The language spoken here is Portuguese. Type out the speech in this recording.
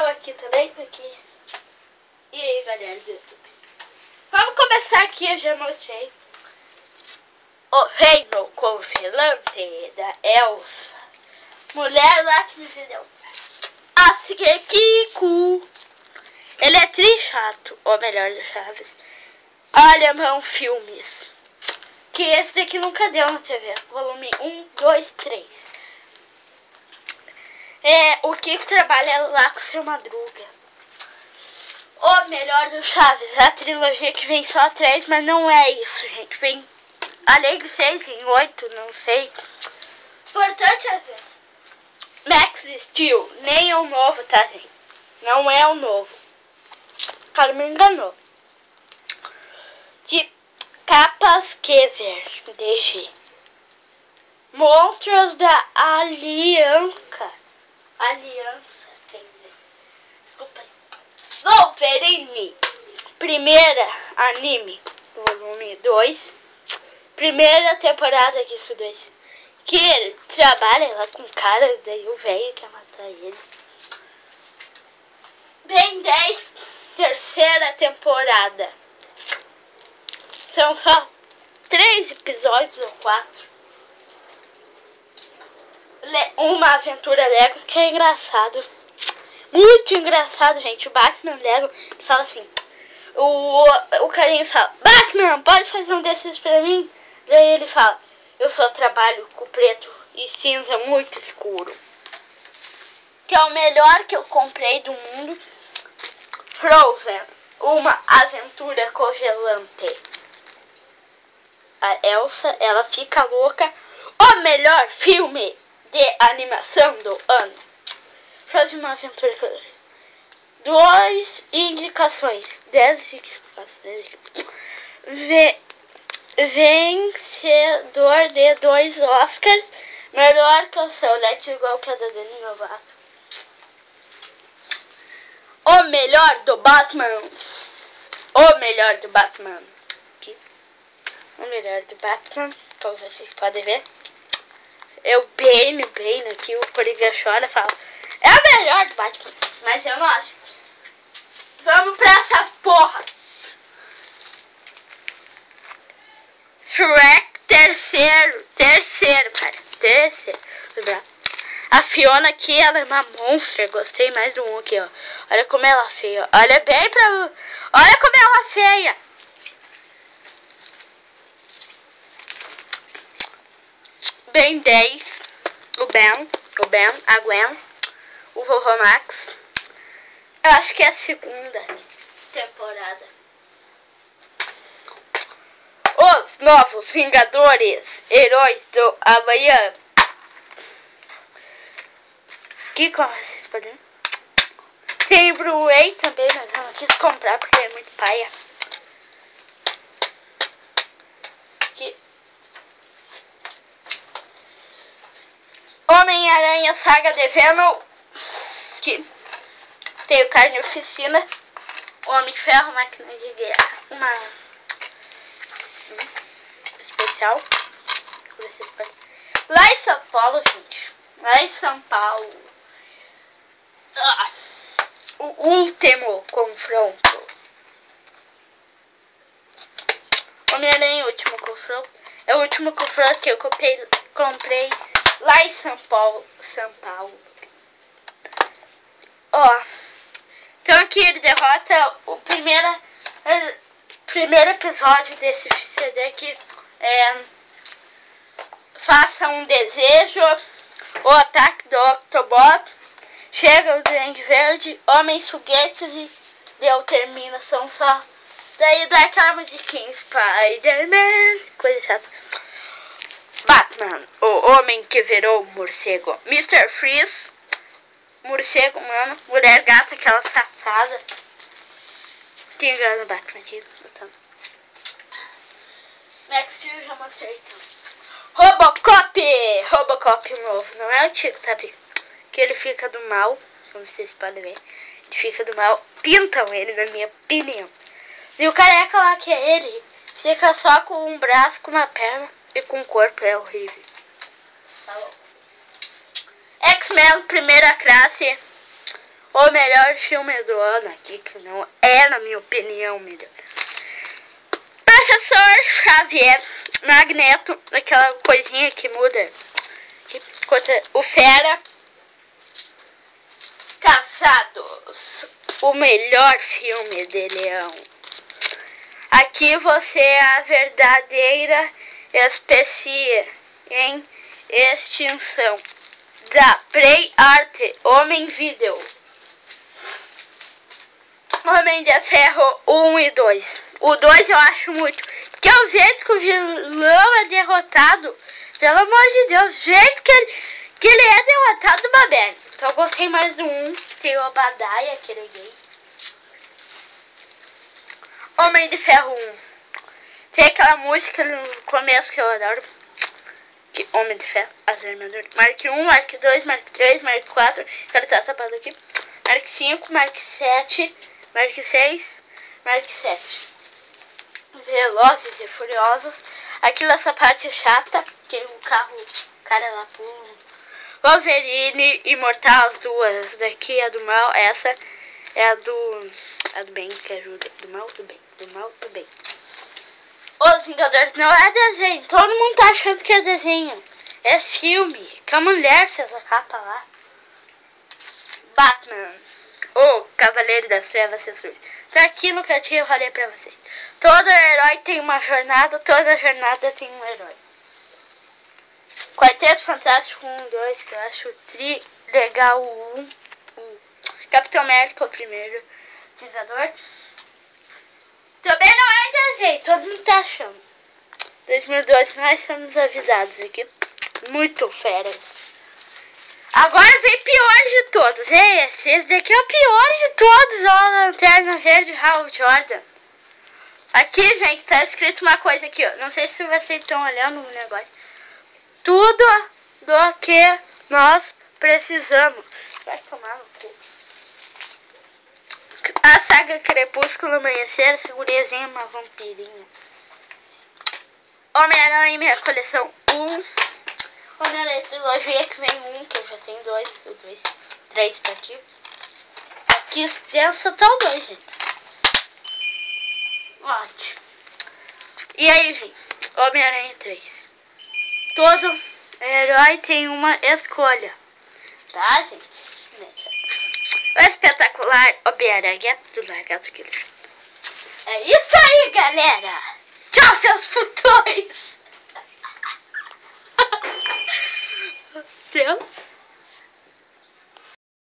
eu aqui também, aqui. E aí, galera do YouTube. Vamos começar aqui, eu já mostrei. O reino congelante da Elsa. Mulher lá que me vendeu. Assim que Kiko. Ele é tri-chato, ou melhor, do Chaves. Alemão Filmes. Que esse daqui nunca deu na TV. Volume 1, 2, 3. O Kiko trabalha lá com o Seu Madruga. O melhor do Chaves. A trilogia que vem só 3, mas não é isso, gente. Vem além de 6, vem 8, não sei. Importante é ver. Max Steel. Nem é o novo, tá, gente? Não é o novo. O cara me enganou. De Capas que ver. DG. Monstros da Aliança. Quer dizer. Desculpa aí. Wolverine. Primeira anime. Volume 2. Primeira temporada que isso 2. Que ele trabalha lá com o cara. Daí o velho quer matar ele. Ben 10. Terceira temporada. São só 3 episódios ou 4. Uma aventura Lego que é engraçado. Muito engraçado, gente. O Batman Lego fala assim. O carinha fala: Batman, pode fazer um desses pra mim? Daí ele fala: eu só trabalho com preto e cinza muito escuro. Que é o melhor que eu comprei do mundo. Frozen. Uma aventura congelante. A Elsa, ela fica louca. O melhor filme de animação do ano. Frozen, uma aventura congelante. 2 indicações. 10 indicações. Vencedor de 2 Oscars. Melhor canção. Let's Go, que é da Demi Lovato. O melhor do Batman. O melhor do Batman. Aqui. O melhor do Batman. Como vocês podem ver. Eu bem aqui. O Coringa chora e fala: é o melhor do Batman. Mas eu não acho. Vamos pra essa porra. Shrek terceiro, cara. Terceiro. A Fiona aqui, ela é uma monstra. Gostei mais do 1 aqui, ó. Olha como ela é feia. Olha bem pra... Olha como ela é feia. Ben 10. O Ben, a Gwen. O Vovô Max. Eu acho que é a segunda temporada. Os Novos Vingadores. Heróis do Amanhã. Que como vocês podem ver? Tem Blu-ray também, mas eu não quis comprar porque é muito paia. Aqui. Homem-Aranha Saga de Venom. Aqui. Tem o Carnificina. Homem de Ferro, Máquina de Guerra. Uma especial. Vocês podem... Lá em São Paulo, gente. Lá em São Paulo. O último confronto. Homem-Aranha, o último confronto. É o último confronto que eu comprei lá em São Paulo. Ó. Então aqui ele derrota o primeiro episódio desse CD aqui. Faça um desejo. O ataque do Octobot. Chega o Duende Verde. Homens Foguetes e deu terminação só. Daí dá aquela musiquinha. Spider-Man. Coisa chata. Batman. O homem que virou morcego. Mr. Freeze. Morcego humano. Mulher gata, aquela safada. Que engana o Batman aqui. Max Steel eu já mostrei então. Robocop novo. Não é antigo, sabe? Que ele fica do mal. Como vocês podem ver. Ele fica do mal. Pintam ele, na minha opinião. E o careca lá, que é ele, fica só com um braço, com uma perna e com um corpo. É horrível. Tá louco. X-Men, primeira classe. o melhor filme do ano aqui, que não é, na minha opinião, melhor. Professor Xavier, Magneto, aquela coisinha que muda. O Fera. Caçados, o melhor filme de Leão. Aqui você é a verdadeira espécie em extinção. Da Prey Art, Homem Video. Homem de Ferro 1 e 2. O 2 eu acho muito. Porque o jeito que o vilão é derrotado, pelo amor de Deus, o jeito que ele é derrotado, uma merda. Então eu gostei mais do 1. Tem o Obadiah, aquele gay. Homem de Ferro 1. Tem aquela música no começo que eu adoro. Que Homem de Ferro, as armaduras. Mark 1, Mark 2, Mark 3, Mark 4. Quero estar tapado aqui. Mark 5, Mark 7, Mark 6, Mark 7. Velozes e Furiosos. Aqui nessa parte chata, que o cara lá pula. Wolverine, Imortal, as duas. Daqui é do mal, essa é a do bem, que ajuda. Do mal, do bem. Do mal, do bem. Os Vingadores não é desenho. Todo mundo tá achando que é desenho. É filme. Que a mulher fez a capa lá. Batman. O Cavaleiro das Trevas Censura. Tá aqui no cantinho, eu falei pra vocês. Todo herói tem uma jornada. Toda jornada tem um herói. Quarteto Fantástico 1, 2, que eu acho legal. 1. Capitão América, o primeiro Vingador. Também não é desenho, todo mundo tá achando. 2002, nós somos avisados aqui. Muito feras. Agora vem pior de todos. Esse daqui é o pior de todos. Ó, a Lanterna Verde, Hal Jordan. Aqui, gente, tá escrito uma coisa aqui, ó. Não sei se vocês estão olhando o negócio. Tudo do que nós precisamos. Vai tomar no cu. A saga Crepúsculo Amanhecer, seguriazinha, uma vampirinha. Homem-Aranha, minha coleção 1. Homem-Aranha trilogia, que vem 1, que eu já tenho 2. O 2, 3 tá aqui. Aqui extenso tá o 2, gente. Ótimo. E aí, gente, Homem-Aranha 3. Todo herói tem uma escolha. Tá, gente? O espetacular Homem-Aranha do Lagarto Killer. É isso aí, galera. Tchau, seus putões. Deus.